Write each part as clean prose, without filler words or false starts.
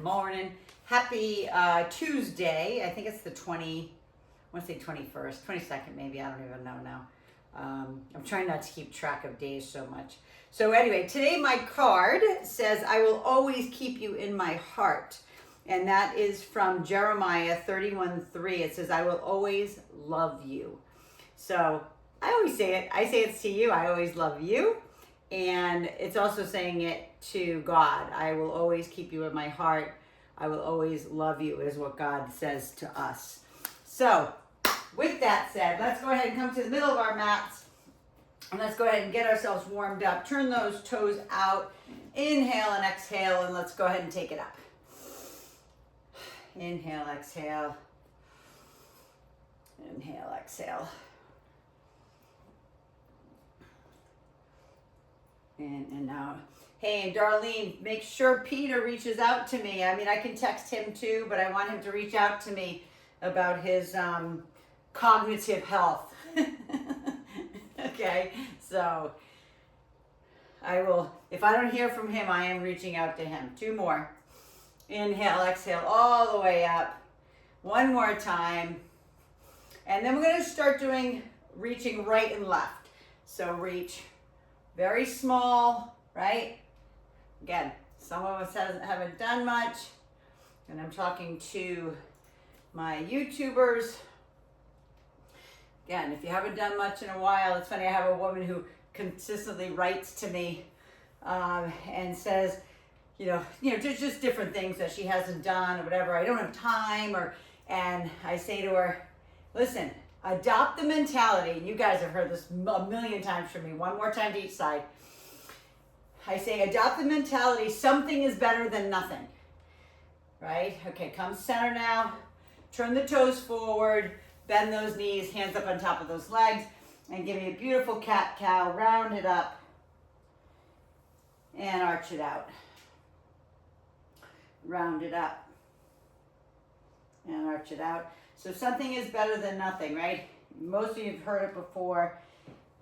morning. Happy Tuesday. I think it's the I want to say 21st, 22nd maybe. I don't even know now. I'm trying not to keep track of days so much. So anyway, today my card says, I will always keep you in my heart. And that is from Jeremiah 31:3. It says, I will always love you. So I always say it. I say it to you. I always love you. And it's also saying it to God. I will always keep you in my heart. I will always love you is what God says to us. So with that said, let's go ahead and come to the middle of our mats. And let's go ahead and get ourselves warmed up. Turn those toes out. Inhale and exhale. And let's go ahead and take it up. Inhale, exhale. Inhale, exhale. And now, hey, and Darlene, make sure Peter reaches out to me. I mean, I can text him too, but I want him to reach out to me about his cognitive health. Okay, so I will, if I don't hear from him, I am reaching out to him. 2 more. Inhale, exhale, all the way up. 1 more time. And then we're going to start doing reaching right and left. So reach very small, right? Again, some of us haven't done much. And I'm talking to my YouTubers. Again, if you haven't done much in a while, it's funny, I have a woman who consistently writes to me and says, you know, just different things that she hasn't done or whatever. I don't have time, and I say to her, listen, adopt the mentality. And you guys have heard this a million times from me. 1 more time to each side. I say, adopt the mentality. Something is better than nothing. Right? Okay, come center now. Turn the toes forward. Bend those knees. Hands up on top of those legs. And give me a beautiful cat-cow. Round it up. And arch it out. Round it up. And arch it out. So something is better than nothing, right? Most of you have heard it before.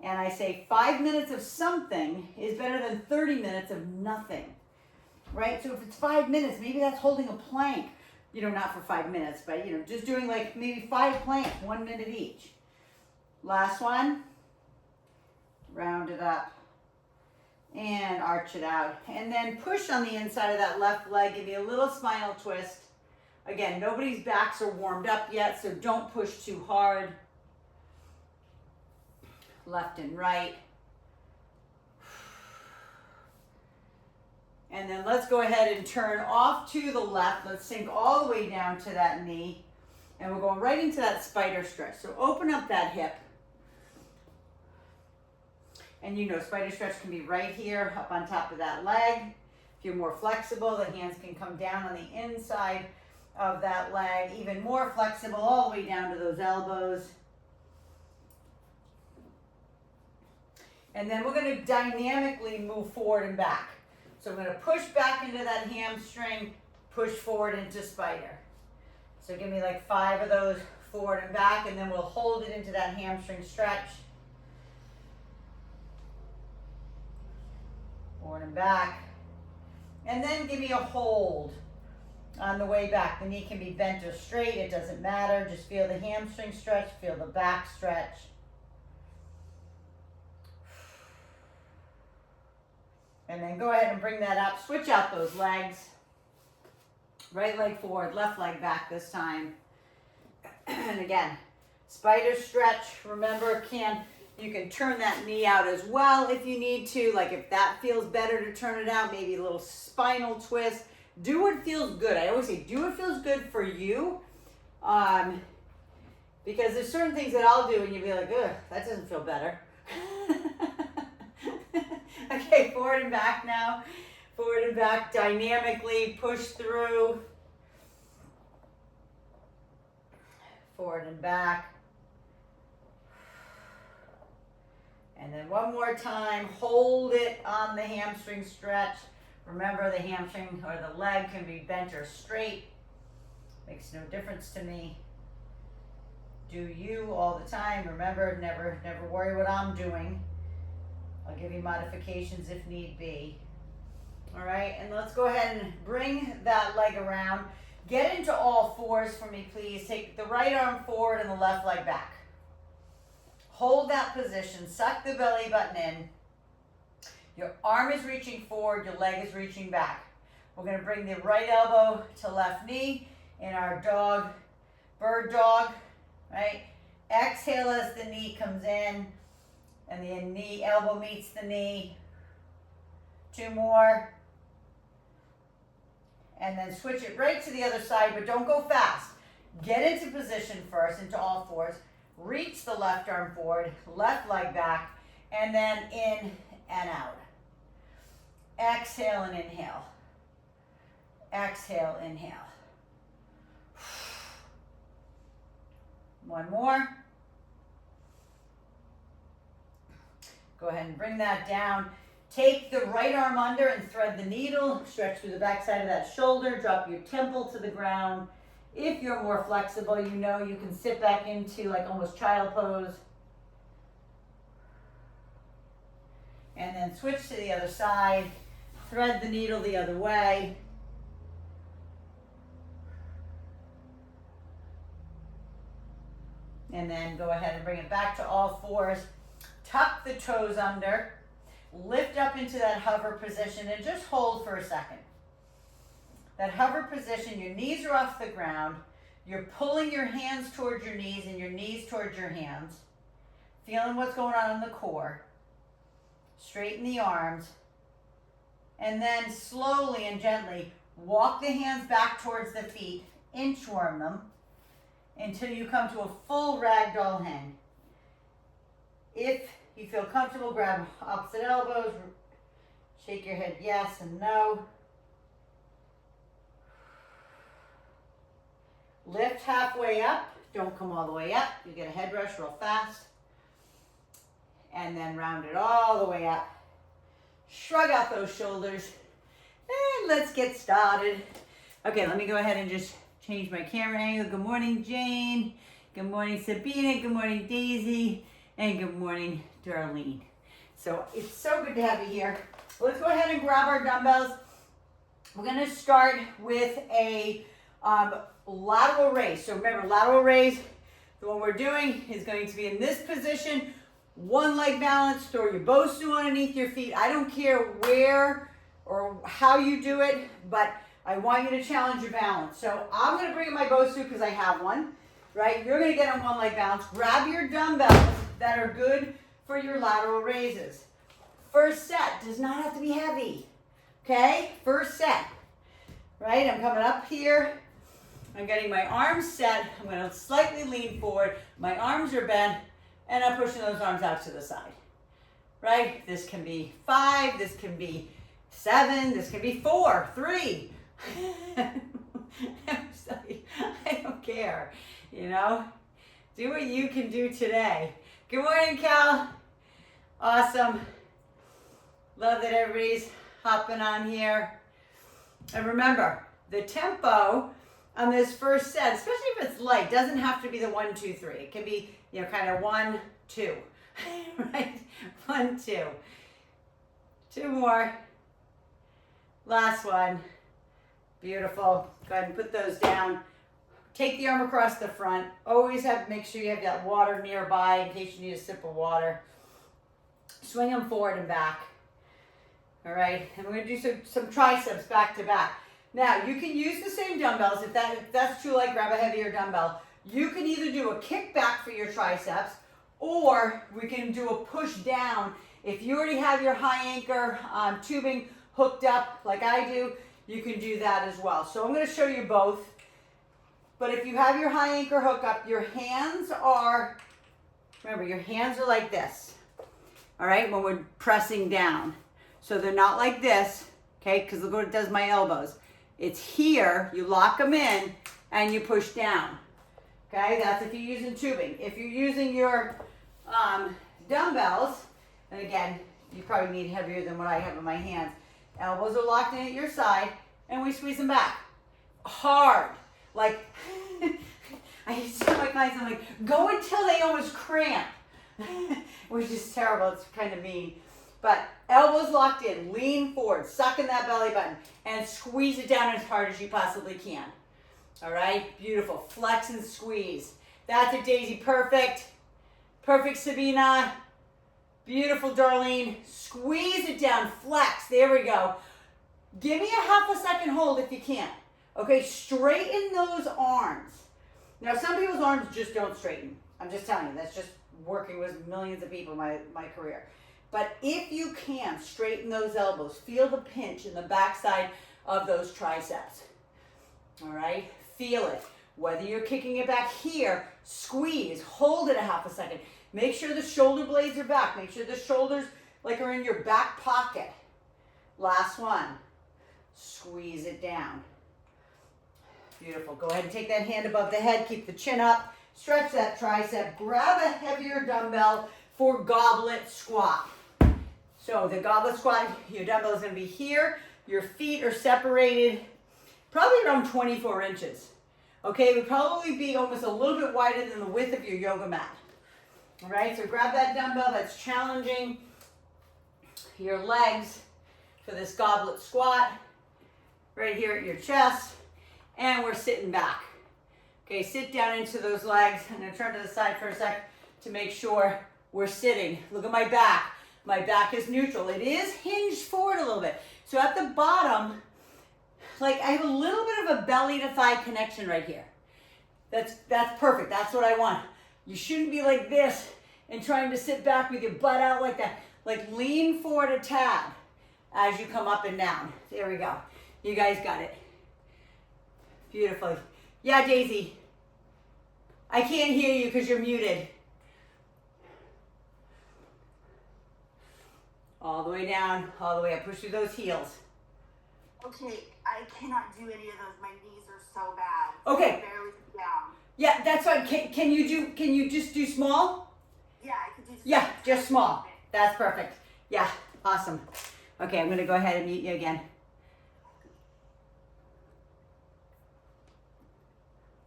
And I say 5 minutes of something is better than 30 minutes of nothing, right? So if it's 5 minutes, maybe that's holding a plank, not for 5 minutes, but, just doing like maybe 5 planks, 1 minute each. Last one. Round it up and arch it out. And then push on the inside of that left leg. Give me a little spinal twist. Again, nobody's backs are warmed up yet, so don't push too hard. Left and right. And then let's go ahead and turn off to the left. Let's sink all the way down to that knee. And we're going right into that spider stretch. So open up that hip. And spider stretch can be right here, up on top of that leg. If you're more flexible, the hands can come down on the inside of that leg, even more flexible, all the way down to those elbows. And then we're going to dynamically move forward and back. So I'm going to push back into that hamstring, push forward into spider. So give me like 5 of those forward and back, and then we'll hold it into that hamstring stretch. Forward and back. And then give me a hold. On the way back, the knee can be bent or straight, it doesn't matter. Just feel the hamstring stretch, feel the back stretch. And then go ahead and bring that up. Switch out those legs. Right leg forward, left leg back this time. And again, spider stretch. Remember, you can turn that knee out as well if you need to. Like if that feels better to turn it out, maybe a little spinal twist. Do what feels good. I always say, do what feels good for you. Because there's certain things that I'll do and you'll be like, ugh, that doesn't feel better. Okay, forward and back now. Forward and back, dynamically push through. Forward and back. And then 1 more time, hold it on the hamstring stretch. Remember, the hamstring or the leg can be bent or straight. Makes no difference to me. Do you all the time. Remember, never worry what I'm doing. I'll give you modifications if need be. All right, and let's go ahead and bring that leg around. Get into all fours for me, please. Take the right arm forward and the left leg back. Hold that position. Suck the belly button in. Your arm is reaching forward. Your leg is reaching back. We're going to bring the right elbow to left knee in our dog, bird dog, right? Exhale as the knee comes in and the knee elbow meets the knee. 2 more. And then switch it right to the other side, but don't go fast. Get into position first, into all fours. Reach the left arm forward, left leg back, and then in and out. Exhale and inhale. Exhale, inhale. 1 more. Go ahead and bring that down. Take the right arm under and thread the needle. Stretch through the back side of that shoulder. Drop your temple to the ground. If you're more flexible, you know you can sit back into like almost child pose. And then switch to the other side. Thread the needle the other way. And then go ahead and bring it back to all fours. Tuck the toes under. Lift up into that hover position and just hold for a second. That hover position, your knees are off the ground. You're pulling your hands towards your knees and your knees towards your hands. Feeling what's going on in the core. Straighten the arms. And then slowly and gently walk the hands back towards the feet. Inchworm them until you come to a full ragdoll hang. If you feel comfortable, grab opposite elbows. Shake your head yes and no. Lift halfway up. Don't come all the way up. You get a head rush real fast. And then round it all the way up. Shrug out those shoulders. And let's get started. Okay, let me go ahead and just change my camera angle. Good morning, Jane. Good morning, Sabina. Good morning, Daisy. And good morning, Darlene. So it's so good to have you here. Let's go ahead and grab our dumbbells. We're going to start with a lateral raise. So remember, lateral raise, the one we're doing is going to be in this position. 1 leg balance, throw your Bosu underneath your feet. I don't care where or how you do it, but I want you to challenge your balance. So I'm going to bring in my Bosu because I have one, right? You're going to get on 1 leg balance. Grab your dumbbells that are good for your lateral raises. First set does not have to be heavy, okay? First set, right? I'm coming up here. I'm getting my arms set. I'm going to slightly lean forward. My arms are bent, and I'm pushing those arms out to the side, right? This can be 5. This can be 7. This can be 4, 3. I'm sorry. I don't care, you know? Do what you can do today. Good morning, Cal. Awesome. Love that everybody's hopping on here. And remember, the tempo on this first set, especially if it's light, doesn't have to be the 1, 2, 3. It can be, you know, kind of 1, 2, right? 1, 2. 2 more. Last one. Beautiful. Go ahead and put those down. Take the arm across the front. Always make sure you have that water nearby in case you need a sip of water. Swing them forward and back. All right, and we're going to do some triceps back to back. Now, you can use the same dumbbells. If that's too light, grab a heavier dumbbell. You can either do a kickback for your triceps, or we can do a push down. If you already have your high anchor tubing hooked up like I do, you can do that as well. So I'm going to show you both. But if you have your high anchor hook up, your hands are, remember, your hands are like this, all right, when we're pressing down. So they're not like this, okay, because look what it does my elbows. It's here, you lock them in, and you push down, okay? That's if you're using tubing. If you're using your dumbbells, and again, you probably need heavier than what I have in my hands. Elbows are locked in at your side, and we squeeze them back. Hard. Like, I used to tell my clients, I'm like, go until they almost cramp, which is terrible. It's kind of mean. But elbows locked in, lean forward, suck in that belly button, and squeeze it down as hard as you possibly can. All right, beautiful. Flex and squeeze. That's it, Daisy. Perfect. Perfect, Sabina. Beautiful, Darlene. Squeeze it down, flex. There we go. Give me a half a second hold if you can. Okay, straighten those arms. Now, some people's arms just don't straighten. I'm just telling you, that's just working with millions of people in my career. But if you can, straighten those elbows. Feel the pinch in the backside of those triceps. All right, feel it. Whether you're kicking it back here, squeeze, hold it a half a second. Make sure the shoulder blades are back. Make sure the shoulders like are in your back pocket. Last one. Squeeze it down. Beautiful. Go ahead and take that hand above the head. Keep the chin up. Stretch that tricep. Grab a heavier dumbbell for goblet squat. So the goblet squat, your dumbbell is going to be here. Your feet are separated probably around 24 inches. Okay, it would probably be almost a little bit wider than the width of your yoga mat. All right, so grab that dumbbell. That's challenging your legs for this goblet squat. Right here at your chest. And we're sitting back. Okay, sit down into those legs. I'm going to turn to the side for a sec to make sure we're sitting. Look at my back. My back is neutral. It is hinged forward a little bit. So at the bottom, like I have a little bit of a belly to thigh connection right here. That's perfect. That's what I want. You shouldn't be like this and trying to sit back with your butt out like that. Like lean forward a tad as you come up and down. There we go. You guys got it. Beautiful. Yeah, Daisy. I can't hear you because you're muted. All the way down, all the way up. Push through those heels. Okay, I cannot do any of those. My knees are so bad. Okay. I barely sit down. Yeah, that's fine. Can you just do small? Yeah, I could do small. Yeah, just small. That's perfect. Yeah, awesome. Okay, I'm going to go ahead and mute you again.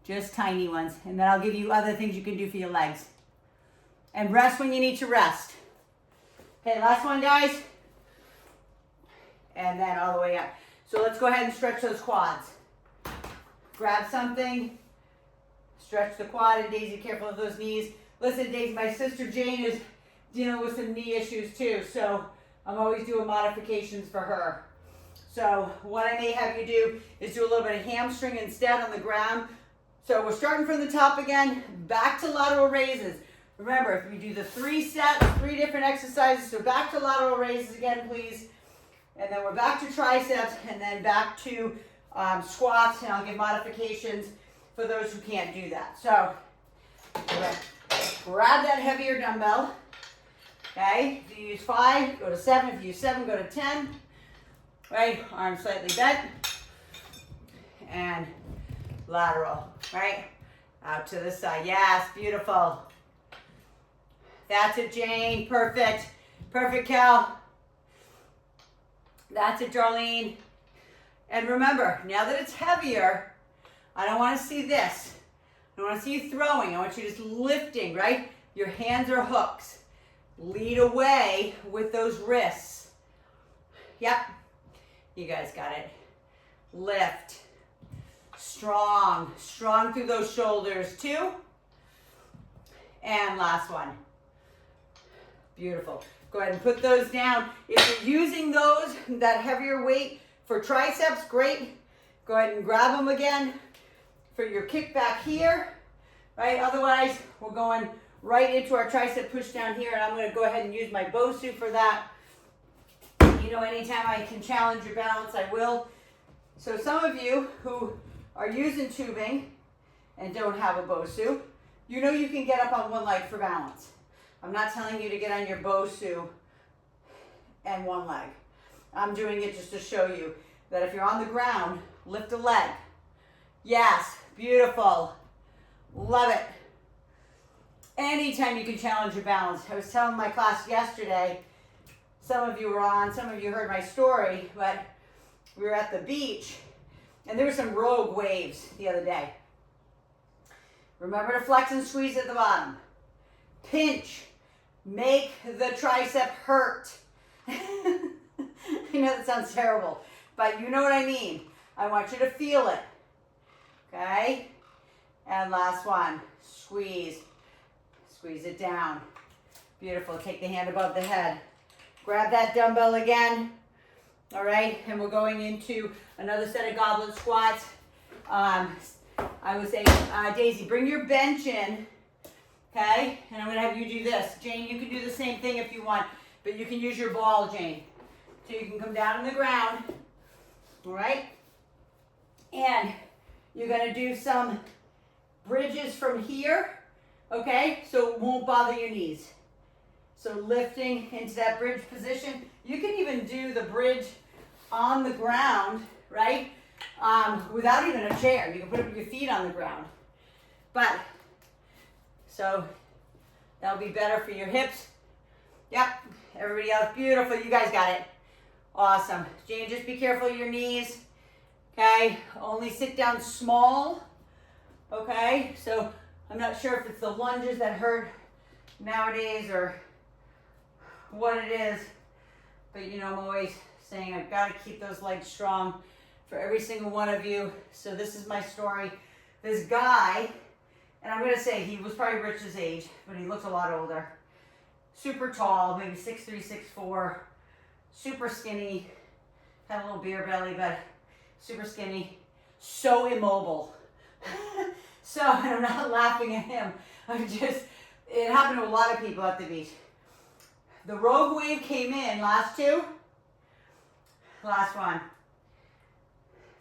Just tiny ones. And then I'll give you other things you can do for your legs. And rest when you need to rest. Okay, last one, guys. And then all the way up. So let's go ahead and stretch those quads. Grab something. Stretch the quad. And Daisy, careful of those knees. Listen, Daisy, my sister Jane is dealing with some knee issues too. So I'm always doing modifications for her. So what I may have you do is do a little bit of hamstring instead on the ground. So we're starting from the top again, back to lateral raises. Remember, if we do the 3 sets, 3 different exercises, so back to lateral raises again, please. And then we're back to triceps, and then back to squats, and I'll give modifications for those who can't do that. So, grab that heavier dumbbell, okay? If you use 5, go to 7. If you use 7, go to 10. Right, arms slightly bent. And lateral, right? Out to the side. Yes, beautiful. That's it, Jane. Perfect. Perfect, Cal. That's it, Darlene. And remember, now that it's heavier, I don't want to see this. I don't want to see you throwing. I want you just lifting, right? Your hands are hooks. Lead away with those wrists. Yep. You guys got it. Lift. Strong. Strong through those shoulders. 2. And last one. Beautiful. Go ahead and put those down. If you're using those, that heavier weight for triceps, great. Go ahead and grab them again for your kick back here, right? Otherwise, we're going right into our tricep push down here, and I'm going to go ahead and use my BOSU for that. You know, anytime I can challenge your balance, I will. So some of you who are using tubing and don't have a BOSU, you know you can get up on one leg for balance. I'm not telling you to get on your BOSU and one leg. I'm doing it just to show you that if you're on the ground, lift a leg. Yes, beautiful. Love it. Anytime you can challenge your balance. I was telling my class yesterday, some of you were on, some of you heard my story, but we were at the beach and there were some rogue waves the other day. Remember to flex and squeeze at the bottom. Pinch. Make the tricep hurt. know that sounds terrible, but you know what I mean. I want you to feel it. Okay? And last one. Squeeze. Squeeze it down. Beautiful. Take the hand above the head. Grab that dumbbell again. All right? And we're going into another set of goblet squats. I would say, Daisy, bring your bench in. Okay? And I'm going to have you do this. Jane, you can do the same thing if you want, but you can use your ball, Jane. So you can come down on the ground. All right? And you're going to do some bridges from here, okay? So it won't bother your knees. So lifting into that bridge position. You can even do the bridge on the ground, right? Without even a chair. You can put up your feet on the ground. But, so that'll be better for your hips. Yep, everybody else, beautiful. You guys got it. Awesome. Jane, just be careful of your knees. Okay, only sit down small. Okay, so I'm not sure if it's the lunges that hurt nowadays or what it is, but you know, I'm always saying I've got to keep those legs strong for every single one of you. So this is my story. This guy, and I'm going to say he was probably Rich's age, but he looks a lot older. Super tall, maybe 6'3", 6'4", super skinny, had a little beer belly, but super skinny, so immobile. So I'm not laughing at him. It happened to a lot of people at the beach. The rogue wave came in, last one.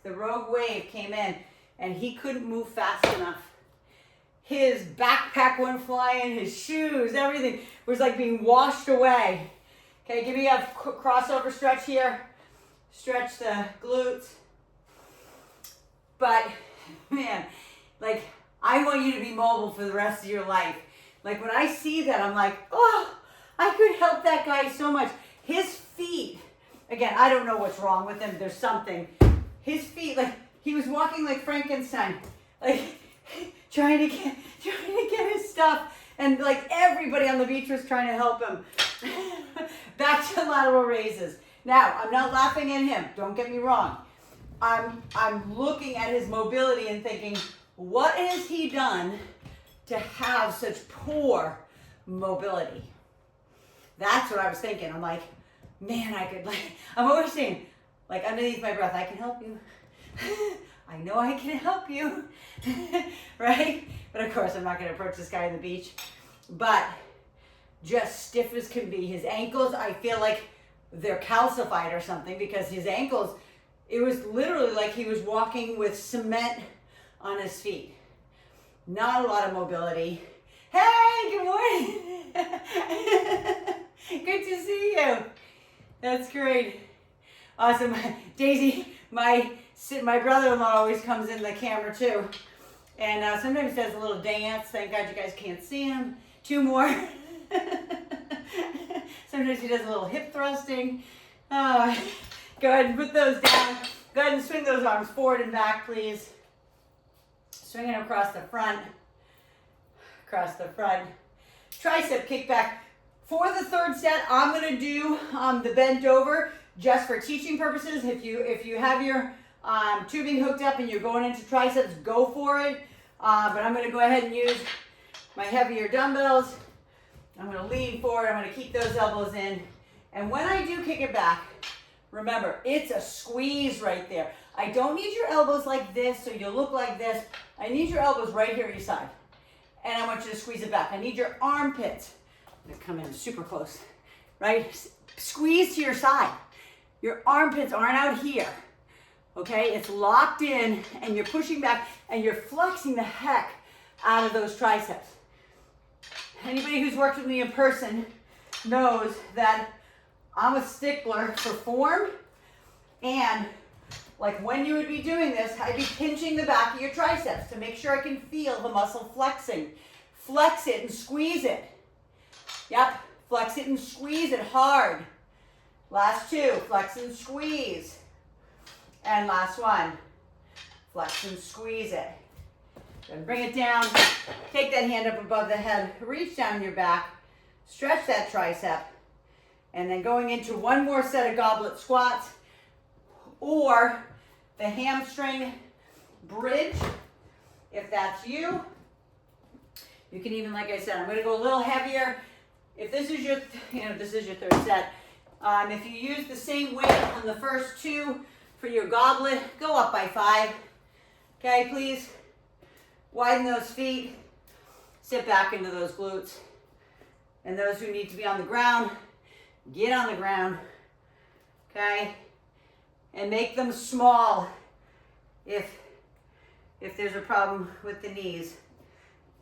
The rogue wave came in and he couldn't move fast enough. His backpack went flying, his shoes, everything was like being washed away. Okay, give me a crossover stretch here. Stretch the glutes. But, man, like, I want you to be mobile for the rest of your life. Like, when I see that, I'm like, oh, I could help that guy so much. His feet, again, I don't know what's wrong with him. There's something. His feet, like, he was walking like Frankenstein, like, trying to get his stuff. And, like, everybody on the beach was trying to help him. Back to lateral raises. Now, I'm not laughing at him. Don't get me wrong. I'm looking at his mobility and thinking, what has he done to have such poor mobility? That's what I was thinking. I'm like, man, I'm always saying, like, underneath my breath, I can help you. I know I can help you, right? But of course, I'm not going to approach this guy on the beach. But just stiff as can be. His ankles, I feel like they're calcified or something, because his ankles, it was literally like he was walking with cement on his feet. Not a lot of mobility. Hey, good morning. Good to see you. That's great. Awesome. Daisy, my brother-in-law always comes in the camera too. And sometimes does a little dance. Thank God you guys can't see him. 2 more. Sometimes he does a little hip thrusting. Go ahead and put those down. Go ahead and swing those arms forward and back, please. Swing it across the front. Across the front. Tricep kickback. For the third set, I'm going to do the bent over just for teaching purposes. If you have your tubing hooked up and you're going into triceps, go for it. But I'm going to go ahead and use my heavier dumbbells. I'm going to lean forward. I'm going to keep those elbows in. And when I do kick it back, remember, it's a squeeze right there. I don't need your elbows like this so you look like this. I need your elbows right here at your side. And I want you to squeeze it back. I need your armpits to come in super close, right? Squeeze to your side. Your armpits aren't out here, okay? It's locked in and you're pushing back and you're flexing the heck out of those triceps. Anybody who's worked with me in person knows that I'm a stickler for form, and like when you would be doing this, I'd be pinching the back of your triceps to make sure I can feel the muscle flexing. Flex it and squeeze it. Yep, flex it and squeeze it hard. Last 2, flex and squeeze. And last one, flex and squeeze it. Then bring it down, take that hand up above the head, reach down your back, stretch that tricep, And then going into one more set of goblet squats or the hamstring bridge, if that's you. You can even, like I said, I'm going to go a little heavier. If this is your, this is your third set. If you use the same weight on the first two for your goblet, go up by 5. Okay, please widen those feet. Sit back into those glutes. And those who need to be on the ground, get on the ground. Okay? And make them small if there's a problem with the knees.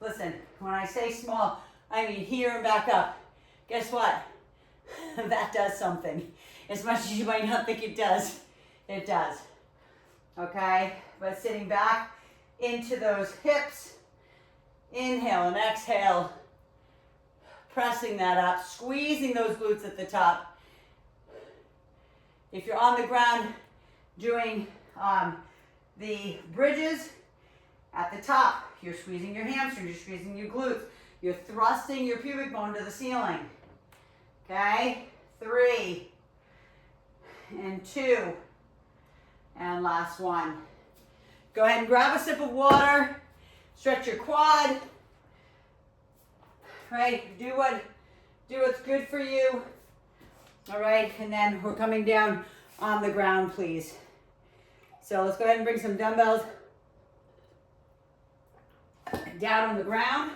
Listen, when I say small, I mean here and back up. Guess what? That does something. As much as you might not think it does, it does. Okay? But sitting back into those hips, inhale and exhale, pressing that up, squeezing those glutes at the top. If you're on the ground doing the bridges, at the top, you're squeezing your hamstrings, you're squeezing your glutes, you're thrusting your pubic bone to the ceiling. Okay? 3 and 2 and last one. Go ahead and grab a sip of water, stretch your quad. Right? Do what's good for you. All right, and then we're coming down on the ground, please. So let's go ahead and bring some dumbbells down on the ground.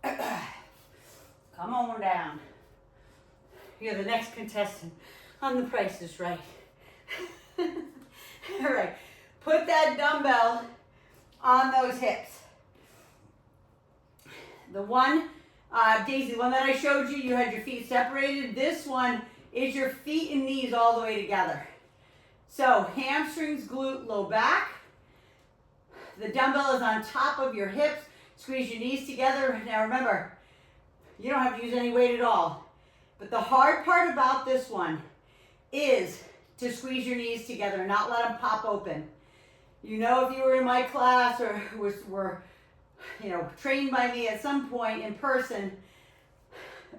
Come on down. You're the next contestant on The Price is Right. All right, put that dumbbell on those hips. The one, Daisy, the one that I showed you, you had your feet separated. This one is your feet and knees all the way together. So hamstrings, glute, low back. The dumbbell is on top of your hips. Squeeze your knees together. Now remember, you don't have to use any weight at all. But the hard part about this one is to squeeze your knees together and not let them pop open. You know, if you were in my class or were trained by me at some point in person,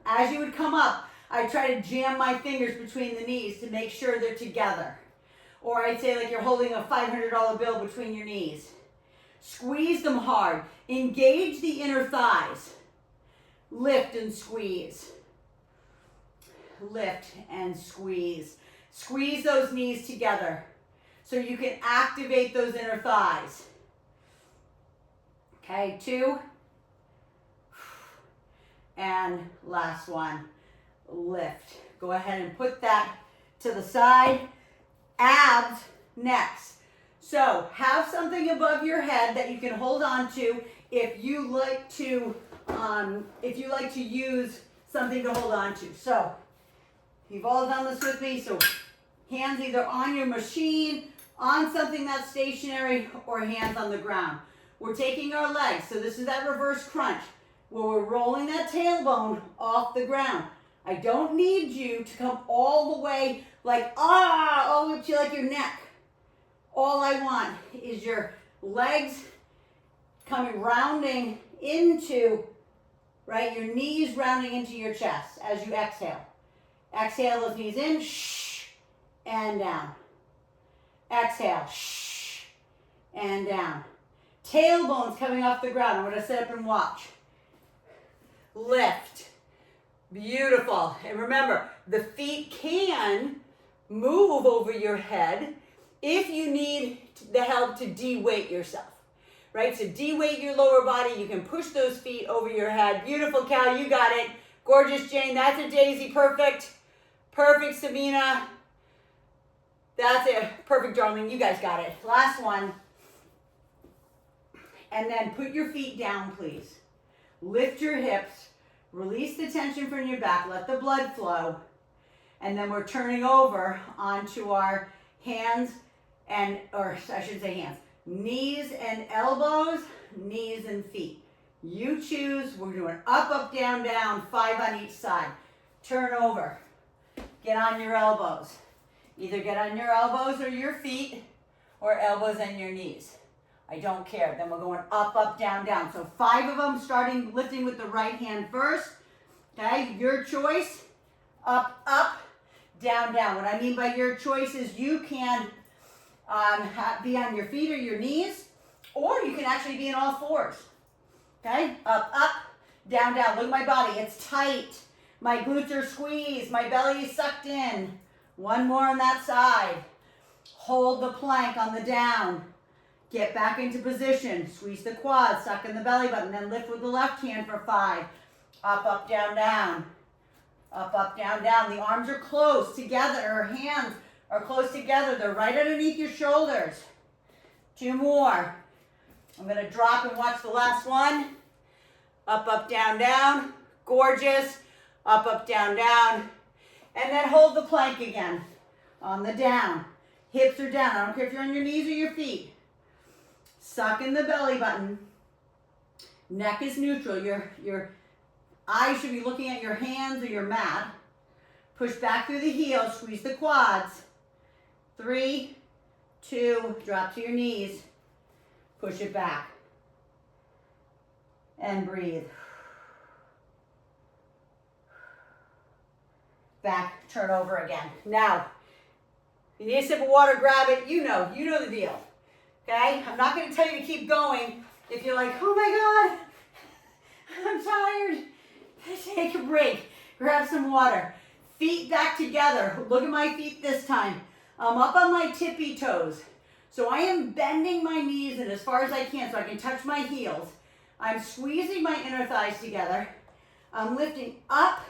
as you would come up, I'd try to jam my fingers between the knees to make sure they're together. Or I'd say like you're holding a $500 bill between your knees. Squeeze them hard. Engage the inner thighs. Lift and squeeze. Lift and squeeze. Squeeze those knees together so you can activate those inner thighs. Okay, 2. And last one, lift. Go ahead and put that to the side. Abs next. So have something above your head that you can hold on to if you like to use something to hold on to. So you've all done this with me. So hands either on your machine, on something that's stationary, or hands on the ground. We're taking our legs, so this is that reverse crunch, where we're rolling that tailbone off the ground. I don't need you to come all the way like, all the way up to like your neck. All I want is your legs coming rounding into, right, your knees rounding into your chest as you exhale. Exhale those knees in, shh, and down. Exhale, shh, and down. Tailbones coming off the ground. I'm going to sit up and watch. Lift. Beautiful. And remember, the feet can move over your head if you need the help to de-weight yourself. Right? So de-weight your lower body. You can push those feet over your head. Beautiful, Cal. You got it. Gorgeous, Jane. That's a Daisy. Perfect. Perfect, Sabina. That's it. Perfect, darling. You guys got it. Last one. And then put your feet down, please. Lift your hips. Release the tension from your back. Let the blood flow. And then we're turning over onto our hands knees and elbows, knees and feet. You choose. We're doing up, up, down, down, 5 on each side. Turn over. Get on your elbows. Either get on your elbows or your feet, or elbows and your knees. I don't care. Then we're going up, up, down, down. So 5 of them, starting lifting with the right hand first. Okay, your choice, up, up, down, down. What I mean by your choice is you can be on your feet or your knees, or you can actually be in all fours. Okay, up, up, down, down. Look at my body, it's tight. My glutes are squeezed, my belly is sucked in. One more on that side. Hold the plank on the down. Get back into position. Squeeze the quads, suck in the belly button, then lift with the left hand for 5. Up, up, down, down. Up, up, down, down. The arms are close together, or hands are close together. They're right underneath your shoulders. 2 more. I'm gonna drop and watch the last one. Up, up, down, down. Gorgeous. Up, up, down, down. And then hold the plank again on the down. Hips are down. I don't care if you're on your knees or your feet. Suck in the belly button. Neck is neutral. Your eyes should be looking at your hands or your mat. Push back through the heels. Squeeze the quads. 3, 2, drop to your knees. Push it back. And breathe. Back, turn over again. Now, if you need a sip of water, grab it. You know the deal. Okay? I'm not going to tell you to keep going if you're like, oh my God, I'm tired. Take a break. Grab some water. Feet back together. Look at my feet this time. I'm up on my tippy toes. So I am bending my knees in as far as I can so I can touch my heels. I'm squeezing my inner thighs together. I'm lifting up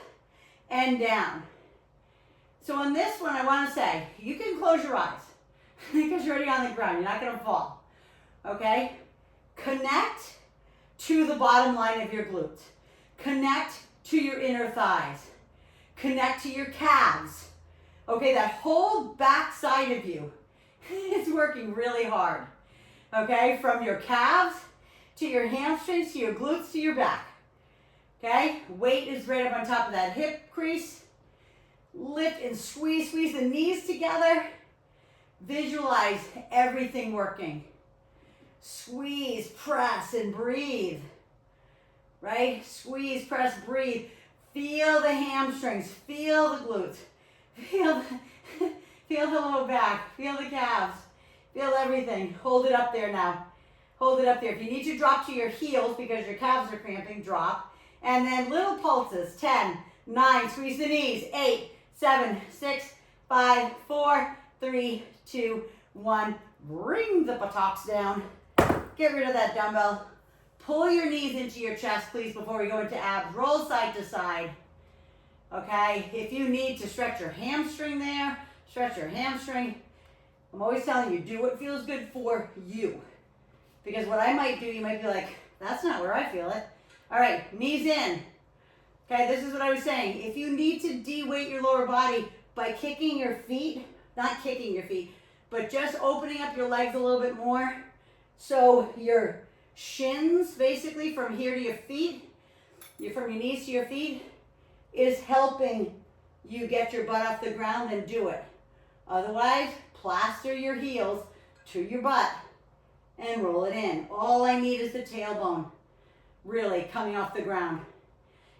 and down. So on this one, I want to say, you can close your eyes because you're already on the ground. You're not going to fall. Okay? Connect to the bottom line of your glutes. Connect to your inner thighs. Connect to your calves. Okay, that whole back side of you is working really hard. Okay, from your calves to your hamstrings to your glutes to your back. Okay, weight is right up on top of that hip crease. Lift and squeeze the knees together. Visualize everything working. Squeeze, press, and breathe. Right? Squeeze, press, breathe. Feel the hamstrings. Feel the glutes. Feel the low back. Feel the calves. Feel everything. Hold it up there now. Hold it up there. If you need to drop to your heels because your calves are cramping, drop. And then little pulses. 10, 9, squeeze the knees. 8, 7, 6, 5, 4, 3, 2, 1. Bring the buttocks down. Get rid of that dumbbell. Pull your knees into your chest, please, before we go into abs. Roll side to side. Okay? If you need to stretch your hamstring there, stretch your hamstring. I'm always telling you, do what feels good for you. Because what I might do, you might be like, that's not where I feel it. All right, knees in. Okay, this is what I was saying. If you need to de-weight your lower body by kicking your feet, not kicking your feet, but just opening up your legs a little bit more. So your shins, basically from here to your feet, from your knees to your feet, is helping you get your butt off the ground and do it. Otherwise, plaster your heels to your butt and roll it in. All I need is the tailbone really coming off the ground.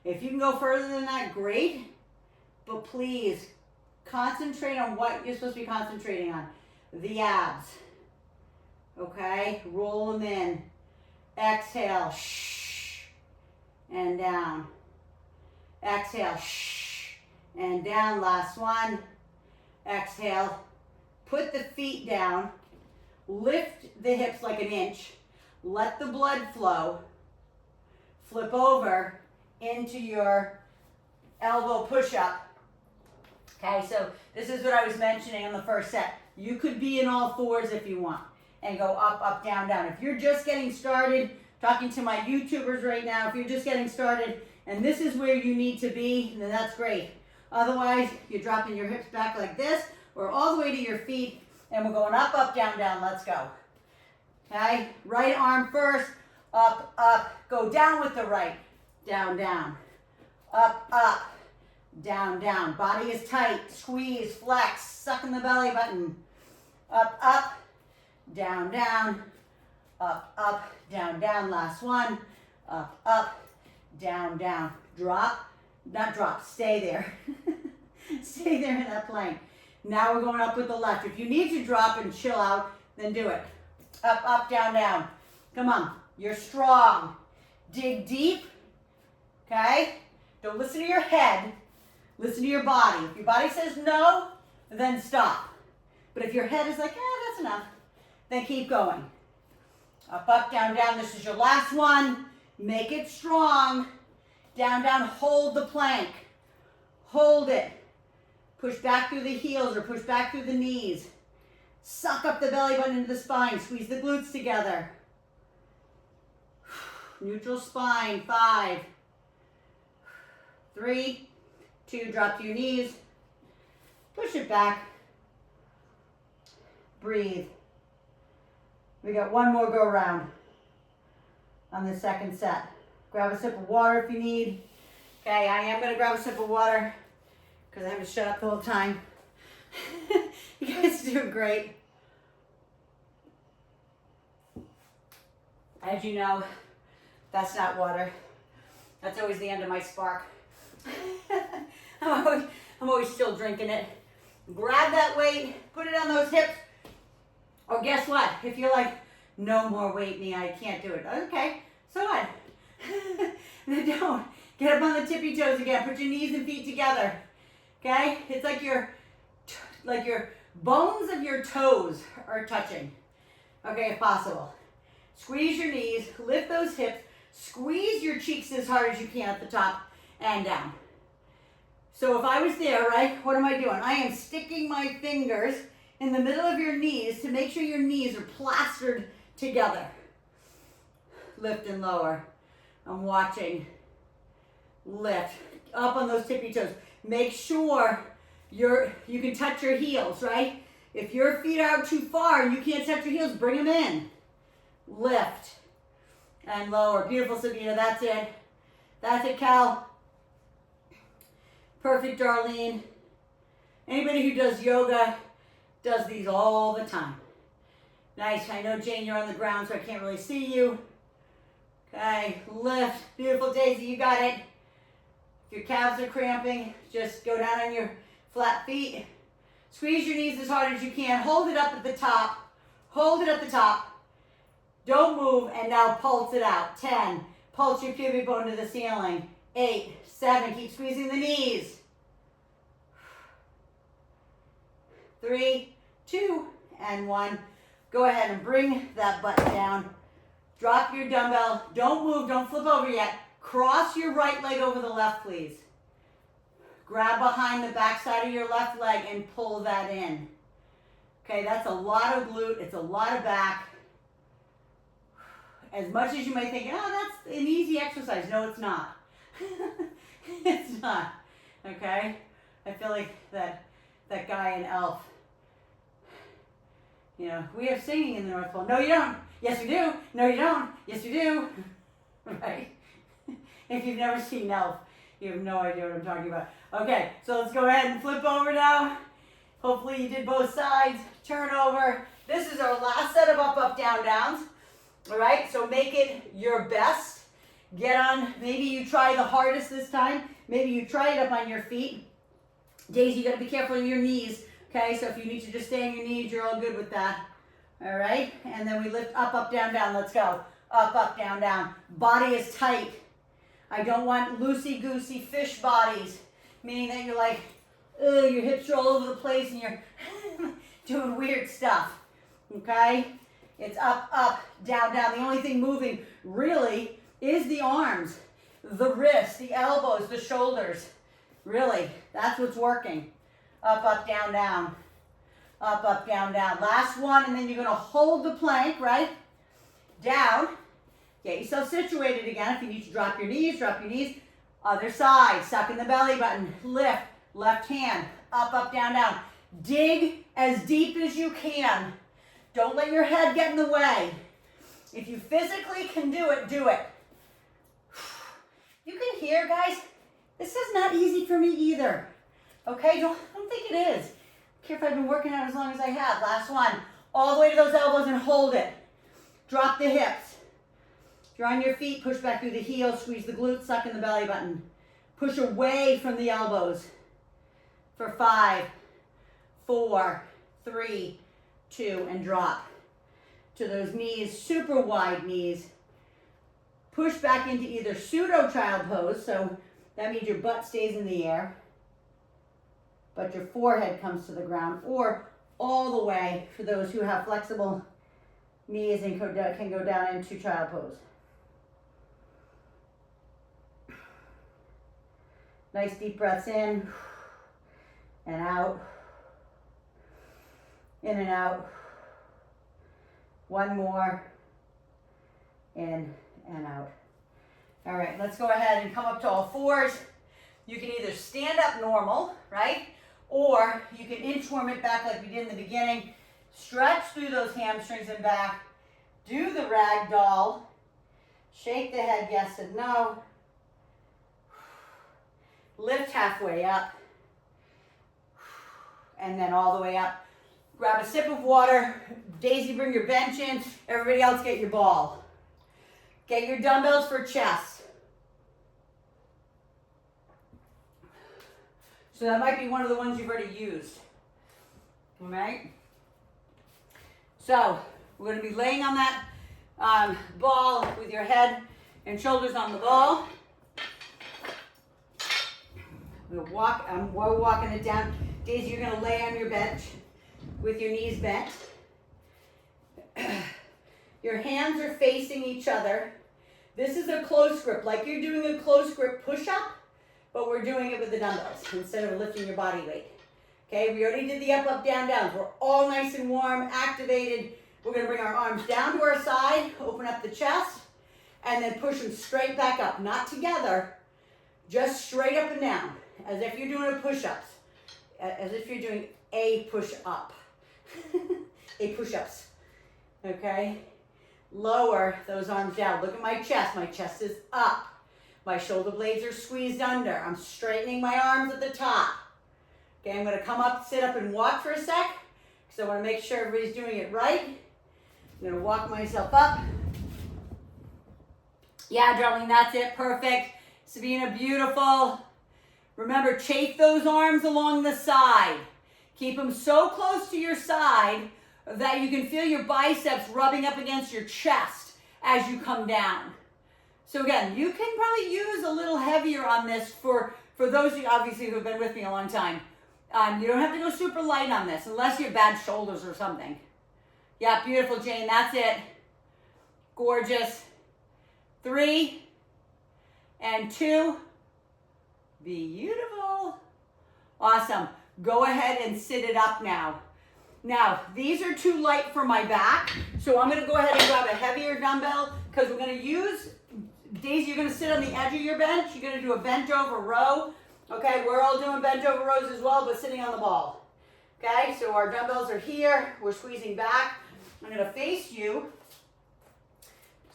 If you can go further than that, great. But please, concentrate on what you're supposed to be concentrating on. The abs. Okay? Roll them in. Exhale. Shh. And down. Exhale. Shh. And down. Last one. Exhale. Put the feet down. Lift the hips like an inch. Let the blood flow. Flip over into your elbow push-up. Okay, so this is what I was mentioning on the first set. You could be in all fours if you want and go up, up, down, down. If you're just getting started, talking to my YouTubers right now, if you're just getting started and this is where you need to be, then that's great. Otherwise, you're dropping your hips back like this or all the way to your feet and we're going up, up, down, down. Let's go. Okay, right arm first, up, up. Go down with the right. Down, down. Up, up. Down, down. Body is tight. Squeeze, flex, suck in the belly button. Up, up. Down, down. Up, up. Down, down. Last one. Up, up. Down, down. Drop. Not drop, stay there. Stay there in that plank. Now we're going up with the left. If you need to drop and chill out, then do it. Up, up, down, down. Come on, you're strong. Dig deep, okay? Don't listen to your head, listen to your body. If your body says no, then stop. But if your head is like, that's enough, then keep going. Up, up, down, down. This is your last one. Make it strong. Down, down, hold the plank. Hold it. Push back through the heels or push back through the knees. Suck up the belly button into the spine. Squeeze the glutes together. Neutral spine. 5, 3, 2, drop to your knees. Push it back. Breathe. We got one more go around on the second set. Grab a sip of water if you need. Okay, I am gonna grab a sip of water because I haven't shut up the whole time. You guys are doing great. As you know, that's not water. That's always the end of my spark. I'm always still drinking it. Grab that weight, put it on those hips. Or guess what? If you're like, no more weight, me, I can't do it. Okay, so what? Then don't. Get up on the tippy toes again. Put your knees and feet together. Okay? It's like your bones of your toes are touching. Okay, if possible. Squeeze your knees, lift those hips, squeeze your cheeks as hard as you can at the top and down. So if I was there, right, what am I doing? I am sticking my fingers in the middle of your knees to make sure your knees are plastered together. Lift and lower. I'm watching. Lift. Up on those tippy toes. Make sure you can touch your heels, right? If your feet are out too far and you can't touch your heels, bring them in. Lift and lower. Beautiful, Sabina. That's it. That's it, Cal. Perfect, Darlene. Anybody who does yoga does these all the time. Nice. I know, Jane, you're on the ground, so I can't really see you. Okay, lift. Beautiful, Daisy, you got it. If your calves are cramping, just go down on your flat feet. Squeeze your knees as hard as you can. Hold it up at the top. Hold it at the top. Don't move, and now pulse it out. 10. Pulse your pubic bone to the ceiling. 8, 7. Keep squeezing the knees. 3, 2, and 1. Go ahead and bring that butt down. Drop your dumbbell. Don't move. Don't flip over yet. Cross your right leg over the left, please. Grab behind the back side of your left leg and pull that in. Okay, that's a lot of glute. It's a lot of back. As much as you may think, oh, that's an easy exercise. No, it's not. It's not. Okay? I feel like that guy in Elf. You know, we have singing in the North Pole. No, you don't. Yes, we do. No, you don't. Yes, you do. Right? If you've never seen Elf, you have no idea what I'm talking about. Okay, so let's go ahead and flip over now. Hopefully you did both sides. Turn over. This is our last set of up, up, down, downs. All right, so make it your best. Get on. Maybe you try the hardest this time. Maybe you try it up on your feet. Daisy, you got to be careful of your knees. Okay, so if you need to just stay on your knees, you're all good with that. All right, and then we lift up, up, down, down. Let's go. Up, up, down, down. Body is tight. I don't want loosey-goosey fish bodies, meaning that you're like, ugh, your hips are all over the place and you're doing weird stuff. Okay? It's up, up, down, down. The only thing moving really is the arms, the wrists, the elbows, the shoulders. Really, that's what's working. Up, up, down, down. Up, up, down, down. Last one, and then you're going to hold the plank, right? Down. Get yourself situated again. If you need to drop your knees, drop your knees. Other side, suck in the belly button. Lift, left hand. Up, up, down, down. Dig as deep as you can. Don't let your head get in the way. If you physically can do it, do it. You can hear, guys, this is not easy for me either. Okay, don't think it is. I don't care if I've been working out as long as I have. Last one. All the way to those elbows and hold it. Drop the hips. If you're on your feet, push back through the heels, squeeze the glutes, suck in the belly button. Push away from the elbows for 5, 4, 3, 2, and drop to those knees, super wide knees. Push back into either pseudo child pose, so that means your butt stays in the air, but your forehead comes to the ground, or all the way for those who have flexible knees and can go down into child pose. Nice deep breaths in and out, in and out. One more, in and out. All right, let's go ahead and come up to all fours. You can either stand up normal, right? Or you can inchworm it back like we did in the beginning. Stretch through those hamstrings and back. Do the rag doll. Shake the head yes and no. Lift halfway up. And then all the way up. Grab a sip of water. Daisy, bring your bench in. Everybody else get your ball. Get your dumbbells for chest. So that might be one of the ones you've already used. All right? So we're going to be laying on that ball with your head and shoulders on the ball. We're walking it down. Daisy, you're going to lay on your bench with your knees bent. Your hands are facing each other. This is a close grip, like you're doing a close grip push-up, but we're doing it with the dumbbells instead of lifting your body weight. Okay, we already did the up, up, down, down. We're all nice and warm, activated. We're gonna bring our arms down to our side, open up the chest, and then push them straight back up. Not together, just straight up and down, as if you're doing a push-ups, as if you're doing a push-up, a push-ups, okay? Lower those arms down. Look at my chest. My chest is up. My shoulder blades are squeezed under. I'm straightening my arms at the top. Okay, I'm going to come up, sit up, and walk for a sec because I want to make sure everybody's doing it right. I'm going to walk myself up. Yeah, Darlene, that's it. Perfect. Sabina, beautiful. Remember, chafe those arms along the side. Keep them so close to your side that you can feel your biceps rubbing up against your chest as you come down. So again, you can probably use a little heavier on this for those of you obviously who have been with me a long time. You don't have to go super light on this unless you have bad shoulders or something. Yeah, beautiful, Jane, that's it. Gorgeous. 3 and 2. Beautiful. Awesome. Go ahead and sit it up now. Now, these are too light for my back, so I'm going to go ahead and grab a heavier dumbbell because we're going to use, Daisy, you're going to sit on the edge of your bench. You're going to do a bent over row. Okay, we're all doing bent over rows as well, but sitting on the ball. Okay, so our dumbbells are here. We're squeezing back. I'm going to face you.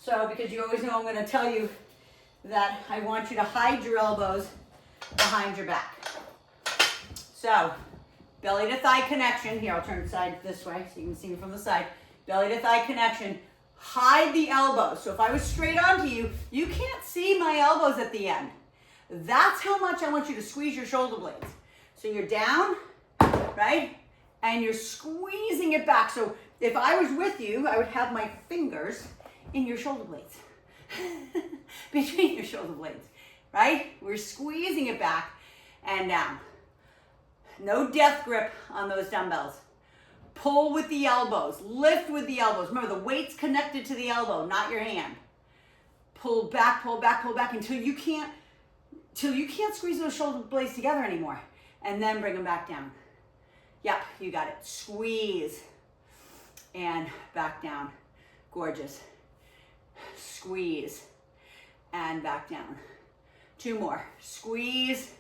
So, because you always know I'm going to tell you that I want you to hide your elbows behind your back. So, belly to thigh connection. Here, I'll turn the side this way so you can see me from the side. Belly to thigh connection. Hide the elbows. So if I was straight onto you, you can't see my elbows at the end. That's how much I want you to squeeze your shoulder blades. So you're down, right? And you're squeezing it back. So if I was with you, I would have my fingers in your shoulder blades. Between your shoulder blades, right? We're squeezing it back and down. No death grip on those dumbbells. Pull with the elbows, lift with the elbows. Remember, the weight's connected to the elbow, not your hand. Pull back, pull back, pull back until you can't squeeze those shoulder blades together anymore. And then bring them back down. Yep, you got it. Squeeze and back down. Gorgeous. Squeeze and back down. 2 more. Squeeze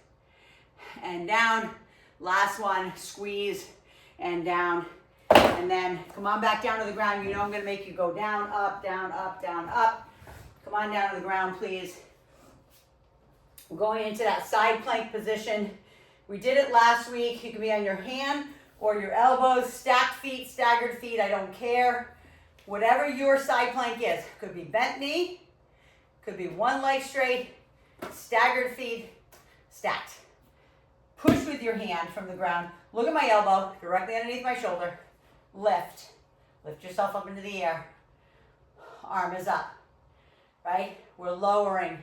and down. Last one, squeeze and down. And then come on back down to the ground. You know I'm going to make you go down, up, down, up, down, up. Come on down to the ground, please. We're going into that side plank position. We did it last week. You can be on your hand or your elbows, stacked feet, staggered feet, I don't care. Whatever your side plank is. Could be bent knee, could be one leg straight, staggered feet, stacked. Push with your hand from the ground. Look at my elbow directly underneath my shoulder. Lift. Lift yourself up into the air. Arm is up, right? We're lowering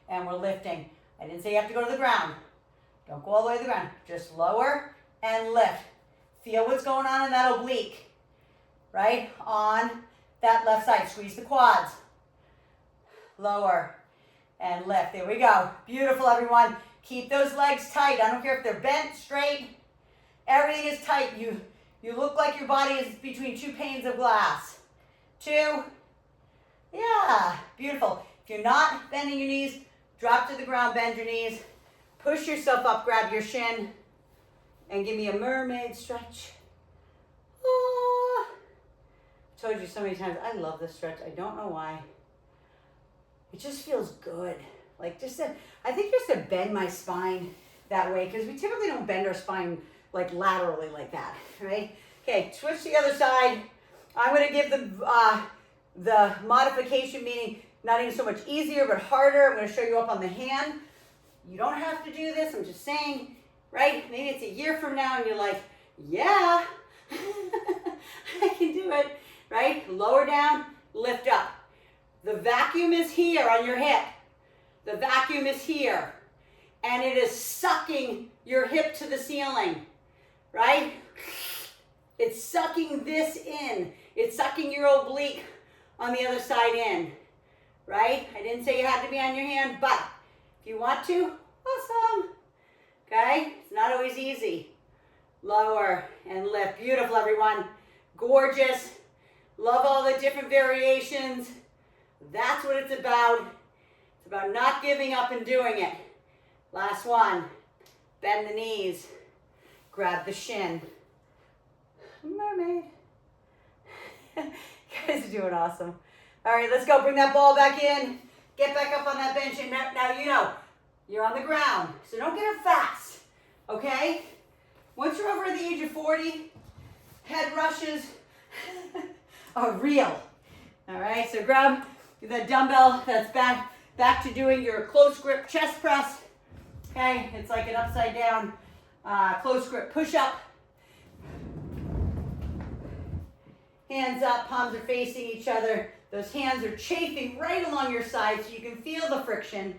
and we're lifting. I didn't say you have to go to the ground. Don't go all the way to the ground. Just lower and lift. Feel what's going on in that oblique, right? On that left side. Squeeze the quads. Lower and lift. There we go. Beautiful, everyone. Keep those legs tight. I don't care if they're bent, straight. Everything is tight. You look like your body is between two panes of glass. 2. Yeah, beautiful. If you're not bending your knees, drop to the ground, bend your knees. Push yourself up, grab your shin, and give me a mermaid stretch. Oh. I told you so many times, I love this stretch. I don't know why. It just feels good. Like I think just to bend my spine that way, because we typically don't bend our spine like laterally like that, right? Okay, switch to the other side. I'm gonna give the modification, meaning not even so much easier, but harder. I'm gonna show you up on the hand. You don't have to do this, I'm just saying, right? Maybe it's a year from now and you're like, yeah, I can do it, right? Lower down, lift up. The vacuum is here on your hip. The vacuum is here. And it is sucking your hip to the ceiling, right? It's sucking this in. It's sucking your oblique on the other side in, right? I didn't say you had to be on your hand, but if you want to, awesome. Okay, it's not always easy. Lower and lift. Beautiful, everyone. Gorgeous. Love all the different variations. That's what it's about. It's about not giving up and doing it. Last one. Bend the knees. Grab the shin. Mermaid. You guys are doing awesome. All right, let's go. Bring that ball back in. Get back up on that bench. And now you know, you're on the ground. So don't get up fast, okay? Once you're over the age of 40, head rushes are real. All right, so grab the dumbbell that's back to doing your close grip chest press. Okay, it's like an upside down close grip push-up. Hands up, palms are facing each other. Those hands are chafing right along your side so you can feel the friction.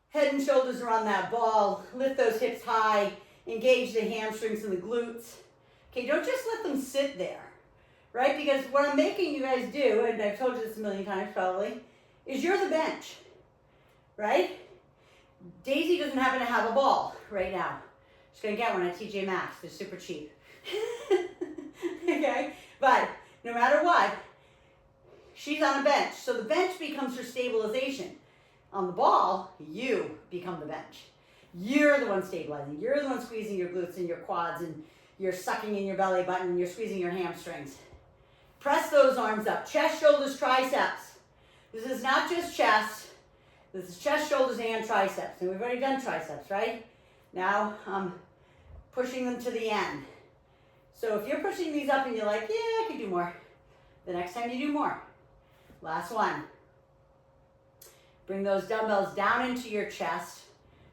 Head and shoulders are on that ball. Lift those hips high. Engage the hamstrings and the glutes. Okay, don't just let them sit there, right? Because what I'm making you guys do, and I've told you this a million times probably, is you're the bench, right? Daisy doesn't happen to have a ball right now. She's gonna get one at TJ Maxx. They're super cheap. Okay, but no matter what, she's on a bench. So the bench becomes her stabilization. On the ball, you become the bench. You're the one stabilizing. You're the one squeezing your glutes and your quads, and you're sucking in your belly button, and you're squeezing your hamstrings. Press those arms up. Chest, shoulders, triceps. This is not just chest. This is chest, shoulders, and triceps. And we've already done triceps, right? Now, pushing them to the end. So if you're pushing these up and you're like, yeah, I could do more, the next time you do more. Last one. Bring those dumbbells down into your chest.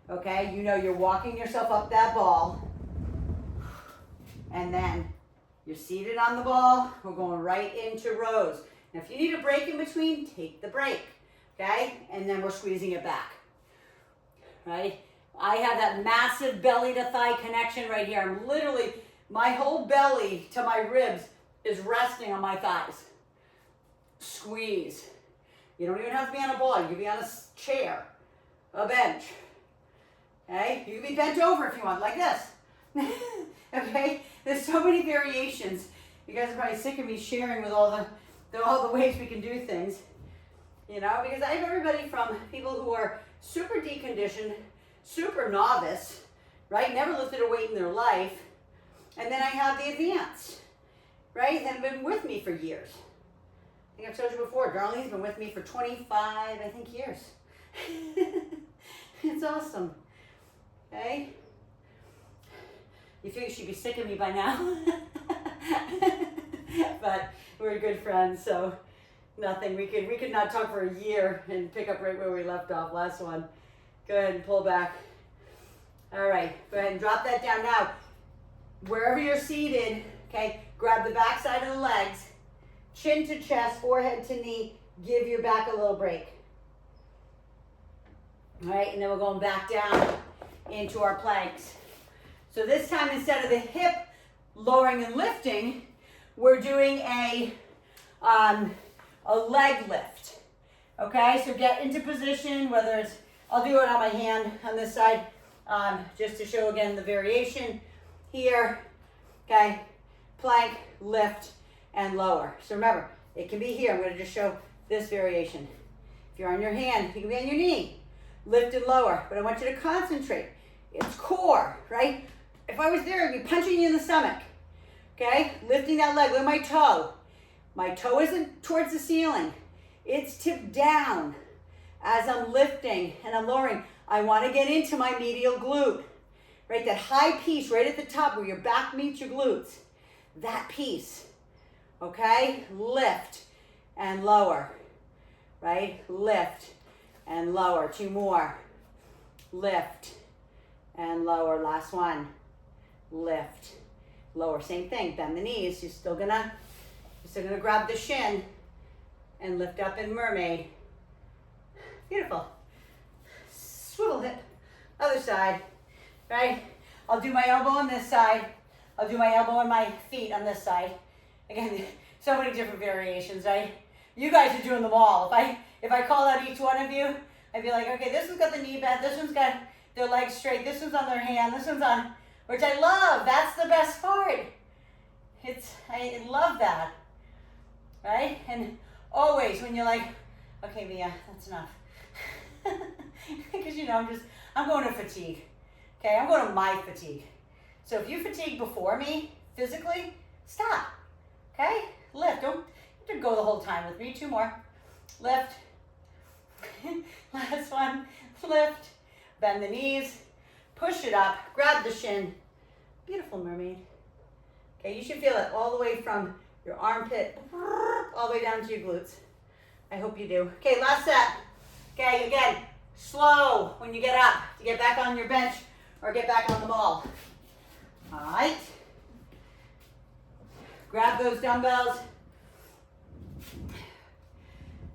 Okay, you know you're walking yourself up that ball. And then you're seated on the ball. We're going right into rows. Now if you need a break in between, take the break. Okay, and then we're squeezing it back. Right? I have that massive belly to thigh connection right here. I'm literally, my whole belly to my ribs is resting on my thighs. Squeeze. You don't even have to be on a ball. You can be on a chair, a bench. Okay? You can be bent over if you want, like this. Okay? There's so many variations. You guys are probably sick of me sharing with all the ways we can do things. You know, because I have everybody from people who are super deconditioned, super novice, right? Never lifted a weight in their life. And then I have the advanced, right? That have been with me for years. I think I've told you before, Darlene's been with me for 25, I think, years. It's awesome. Okay? You figure she'd be sick of me by now. But we're good friends, so nothing. We could not talk for a year and pick up right where we left off last one. Go ahead and pull back. All right, go ahead and drop that down. Now, wherever you're seated, okay, grab the back side of the legs, chin to chest, forehead to knee, give your back a little break. All right, and then we're going back down into our planks. So this time, instead of the hip lowering and lifting, we're doing a leg lift. Okay, so get into position, whether it's, I'll do it on my hand on this side, just to show again the variation here. Okay, plank, lift, and lower. So remember, it can be here. I'm going to just show this variation. If you're on your hand, you can be on your knee. Lift and lower, but I want you to concentrate. It's core, right? If I was there, I'd be punching you in the stomach. Okay, lifting that leg. Look at my toe. My toe isn't towards the ceiling. It's tipped down as I'm lifting and I'm lowering. I want to get into my medial glute, right? That high piece right at the top where your back meets your glutes. That piece, okay? Lift and lower, right? Lift and lower. 2 more. Lift and lower. Last one. Lift, lower. Same thing. Bend the knees. You're still gonna grab the shin and lift up in mermaid. Beautiful. Swivel hip. Other side, right? I'll do my elbow on this side. I'll do my elbow on my feet on this side. Again, so many different variations, right? You guys are doing them all. If I call out each one of you, I'd be like, okay, this one's got the knee bent, this one's got their legs straight, this one's on their hand, this one's on, which I love. That's the best part. I love that, right? And always when you're like, okay, Mia, that's enough. Because I'm going to fatigue. Okay, I'm going to my fatigue. So if you fatigue before me, physically, stop. Okay, lift. Don't go the whole time with me. 2 more. Lift. Last one. Lift. Bend the knees. Push it up. Grab the shin. Beautiful, mermaid. Okay, you should feel it all the way from your armpit all the way down to your glutes. I hope you do. Okay, last set. Okay, again, slow when you get up to get back on your bench or get back on the ball. All right. Grab those dumbbells.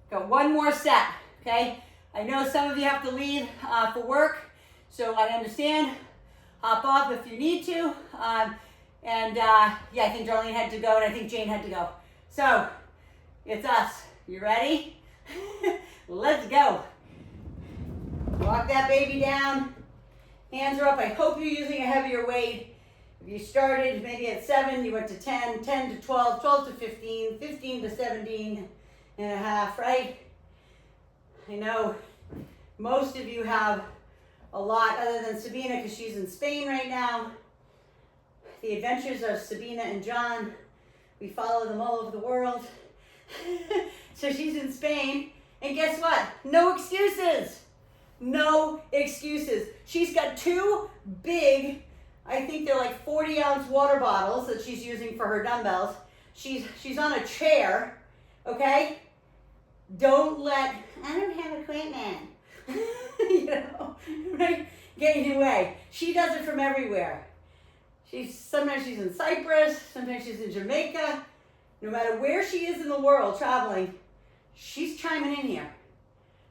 Got 1 more set, okay? I know some of you have to leave for work, so I understand. Hop off if you need to. Yeah, I think Darlene had to go, and I think Jane had to go. So, it's us. You ready? Let's go. Walk that baby down. Hands are up. I hope you're using a heavier weight. If you started maybe at 7, you went to 10, 10 to 12, 12 to 15, 15 to 17 and a half, right? I know most of you have a lot other than Sabina because she's in Spain right now. The adventures of Sabina and John, we follow them all over the world. So she's in Spain, and guess what? No excuses. No excuses. She's got 2 big, I think they're like 40-ounce water bottles that she's using for her dumbbells. She's on a chair, okay? Don't let, I don't have equipment, right? Get in your way. She does it from everywhere. Sometimes she's in Cyprus, sometimes she's in Jamaica. No matter where she is in the world traveling, she's chiming in here,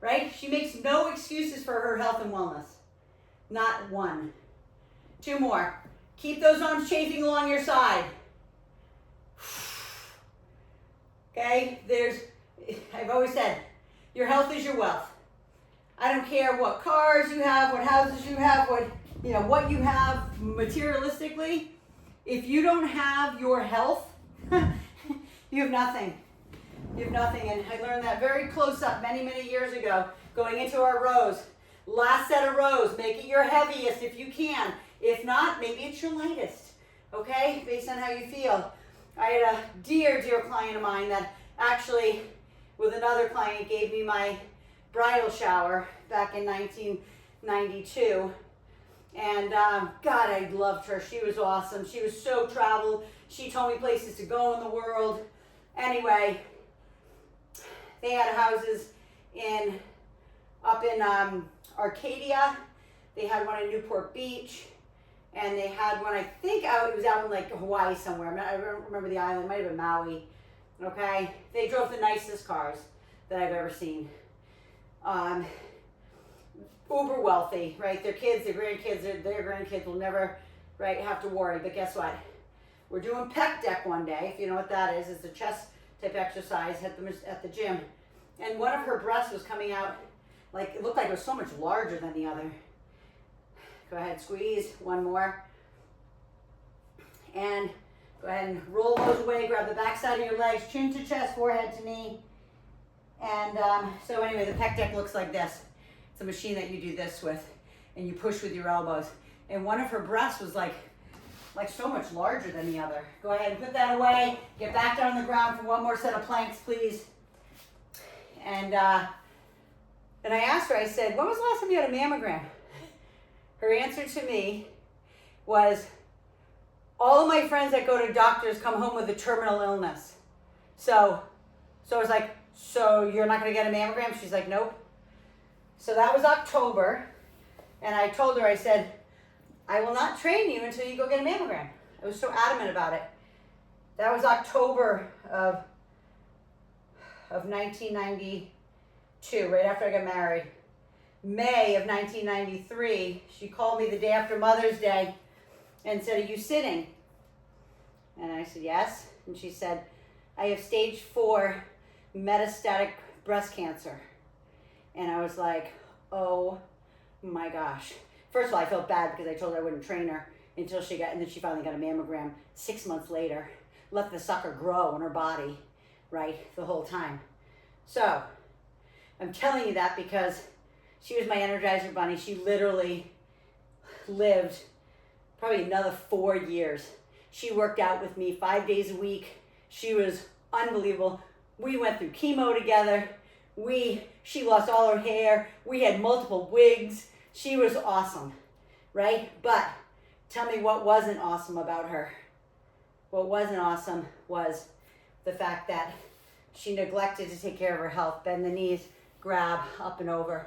right? She makes no excuses for her health and wellness. Not one. 2 more. Keep those arms chafing along your side. Okay, I've always said, your health is your wealth. I don't care what cars you have, what houses you have, what you have materialistically. If you don't have your health, you have nothing. You have nothing. And I learned that very close up many, many years ago, going into our rows. Last set of rows, make it your heaviest if you can. If not, maybe it's your lightest, okay? Based on how you feel. I had a dear, dear client of mine that actually, with another client, gave me my bridal shower back in 1992. And God, I loved her. She was awesome. She was so traveled. She told me places to go in the world. Anyway, they had houses up in Arcadia. They had one in Newport Beach. And they had one, I think, it was out in like Hawaii somewhere. I don't remember the island. It might have been Maui. Okay? They drove the nicest cars that I've ever seen. Uber wealthy, right? Their kids, their grandkids will never, right, have to worry. But guess what? We're doing pec deck one day, if you know what that is. It's a chest type exercise at the gym. And one of her breasts was coming out, like, it looked like it was so much larger than the other. Go ahead, squeeze, one more. And go ahead and roll those away, grab the back side of your legs, chin to chest, forehead to knee. And so anyway, the pec deck looks like this. It's a machine that you do this with, and you push with your elbows. And one of her breasts was like so much larger than the other. Go ahead and put that away. Get back down on the ground for one more set of planks, please. And I asked her, I said, when was the last time you had a mammogram? Her answer to me was, all of my friends that go to doctors come home with a terminal illness. So I was like, so you're not going to get a mammogram? She's like, nope. So that was October. And I told her, I said, I will not train you until you go get a mammogram. I was so adamant about it. That was October of 1992, right after I got married. May of 1993, she called me the day after Mother's Day and said, are you sitting? And I said, yes. And she said, I have stage 4 metastatic breast cancer. And I was like, oh my gosh. First of all, I felt bad because I told her I wouldn't train her and then she finally got a mammogram 6 months later. Let the sucker grow in her body, right, the whole time. So, I'm telling you that because she was my Energizer bunny. She literally lived probably another 4 years. She worked out with me 5 days a week. She was unbelievable. We went through chemo together. She lost all her hair. We had multiple wigs. She was awesome, right? But tell me what wasn't awesome about her. What wasn't awesome was the fact that she neglected to take care of her health. Bend the knees, grab, up and over.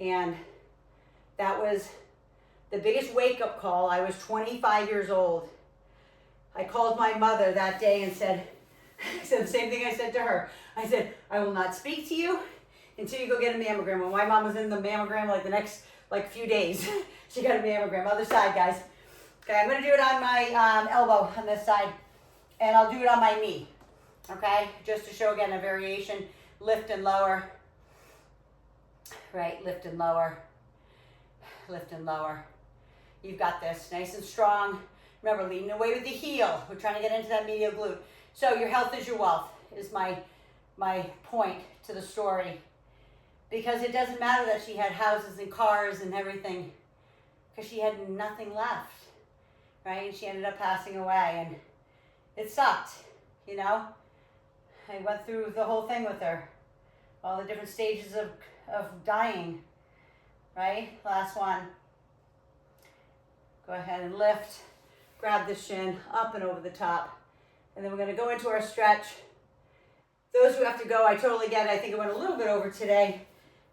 And that was the biggest wake-up call. I was 25 years old. I called my mother that day and said the same thing I said to her. I said, I will not speak to you until you go get a mammogram. When my mom was in the mammogram like the next few days, she got a mammogram. Other side, guys. Okay, I'm going to do it on my elbow on this side, and I'll do it on my knee. Okay, just to show again a variation. Lift and lower. Right, lift and lower. Lift and lower. You've got this, nice and strong. Remember, leading away with the heel. We're trying to get into that medial glute. So your health is your wealth is my point to the story. Because it doesn't matter that she had houses and cars and everything, because she had nothing left, right? And she ended up passing away, and it sucked, you know? I went through the whole thing with her, all the different stages of dying, right? Last one. Go ahead and lift, grab the shin, up and over the top, and then we're gonna go into our stretch. Those who have to go, I totally get it. I think I went a little bit over today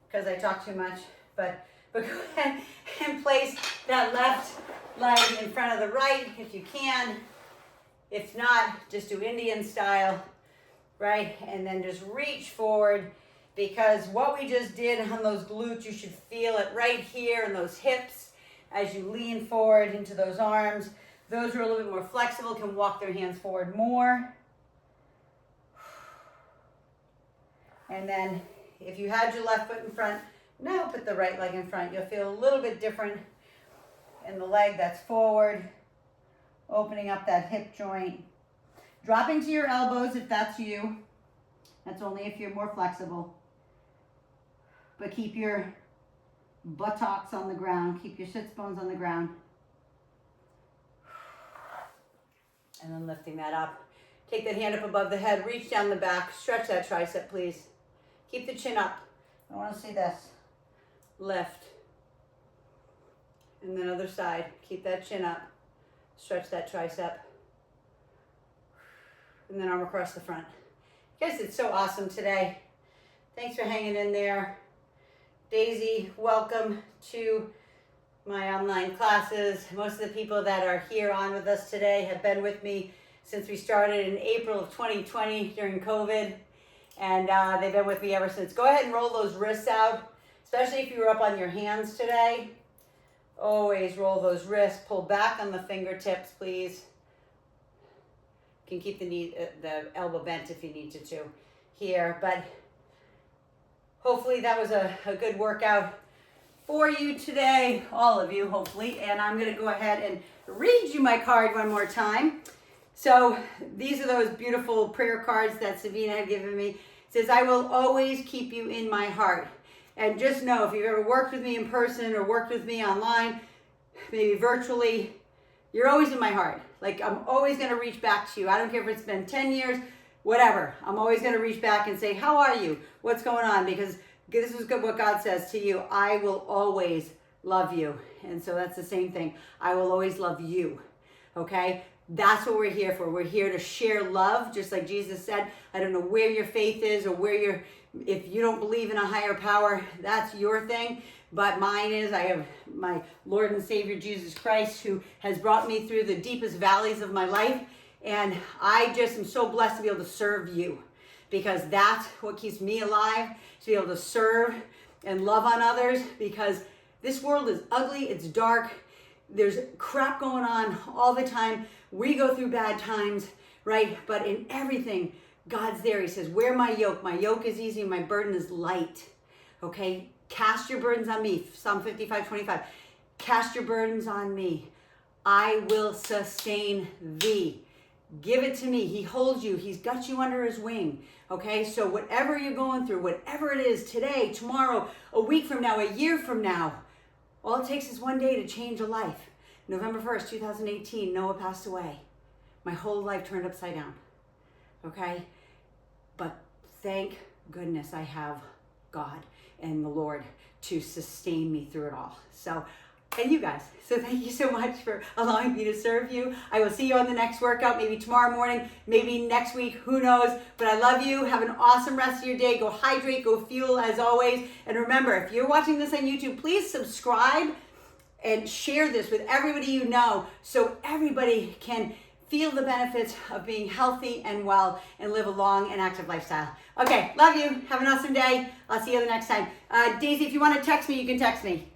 because I talked too much, but go ahead and place that left leg in front of the right if you can. If not, just do Indian style, right? And then just reach forward, because what we just did on those glutes, you should feel it right here in those hips as you lean forward into those arms. Those who are a little bit more flexible can walk their hands forward more. And then if you had your left foot in front, now put the right leg in front. You'll feel a little bit different in the leg that's forward, opening up that hip joint. Dropping to your elbows if that's you. That's only if you're more flexible. But keep your buttocks on the ground. Keep your sits bones on the ground. And then lifting that up. Take that hand up above the head. Reach down the back. Stretch that tricep, please. Keep the chin up. I want to see this. Lift. And then other side. Keep that chin up. Stretch that tricep. And then arm across the front. Guys, it's so awesome today. Thanks for hanging in there. Daisy, welcome to my online classes. Most of the people that are here on with us today have been with me since we started in April of 2020 during COVID, and they've been with me ever since. Go ahead and roll those wrists out, especially if you were up on your hands today. Always roll those wrists. Pull back on the fingertips, please. You can keep the elbow bent if you needed to here, but hopefully that was a good workout for you today, all of you, hopefully. And I'm going to go ahead and read you my card one more time. So these are those beautiful prayer cards that Savina had given me. It says, I will always keep you in my heart. And just know, if you've ever worked with me in person or worked with me online, maybe virtually, you're always in my heart. Like, I'm always going to reach back to you. I don't care if it's been 10 years, whatever. I'm always going to reach back and say, how are you? What's going on? Because this is what God says to you. I will always love you. And so that's the same thing. I will always love you. Okay? That's what we're here for. We're here to share love, just like Jesus said. I don't know where your faith is or if you don't believe in a higher power, that's your thing. But mine is, I have my Lord and Savior Jesus Christ, who has brought me through the deepest valleys of my life. And I just am so blessed to be able to serve you, because that's what keeps me alive, to be able to serve and love on others, because this world is ugly, it's dark, there's crap going on all the time. We go through bad times, right? But in everything, God's there. He says, wear my yoke. My yoke is easy and my burden is light. Okay? Cast your burdens on me. Psalm 55:25. Cast your burdens on me. I will sustain thee. Give it to me. He holds you. He's got you under his wing. Okay? So whatever you're going through, whatever it is today, tomorrow, a week from now, a year from now, all it takes is one day to change a life. November 1st, 2018, Noah passed away. My whole life turned upside down. Okay? But thank goodness I have God and the Lord to sustain me through it all. So, and you guys. So thank you so much for allowing me to serve you. I will see you on the next workout, maybe tomorrow morning, maybe next week, who knows. But I love you. Have an awesome rest of your day. Go hydrate, go fuel as always. And remember, if you're watching this on YouTube, please subscribe and share this with everybody you know, so everybody can feel the benefits of being healthy and well and live a long and active lifestyle. Okay, love you. Have an awesome day. I'll see you the next time. Daisy, if you want to text me, you can text me.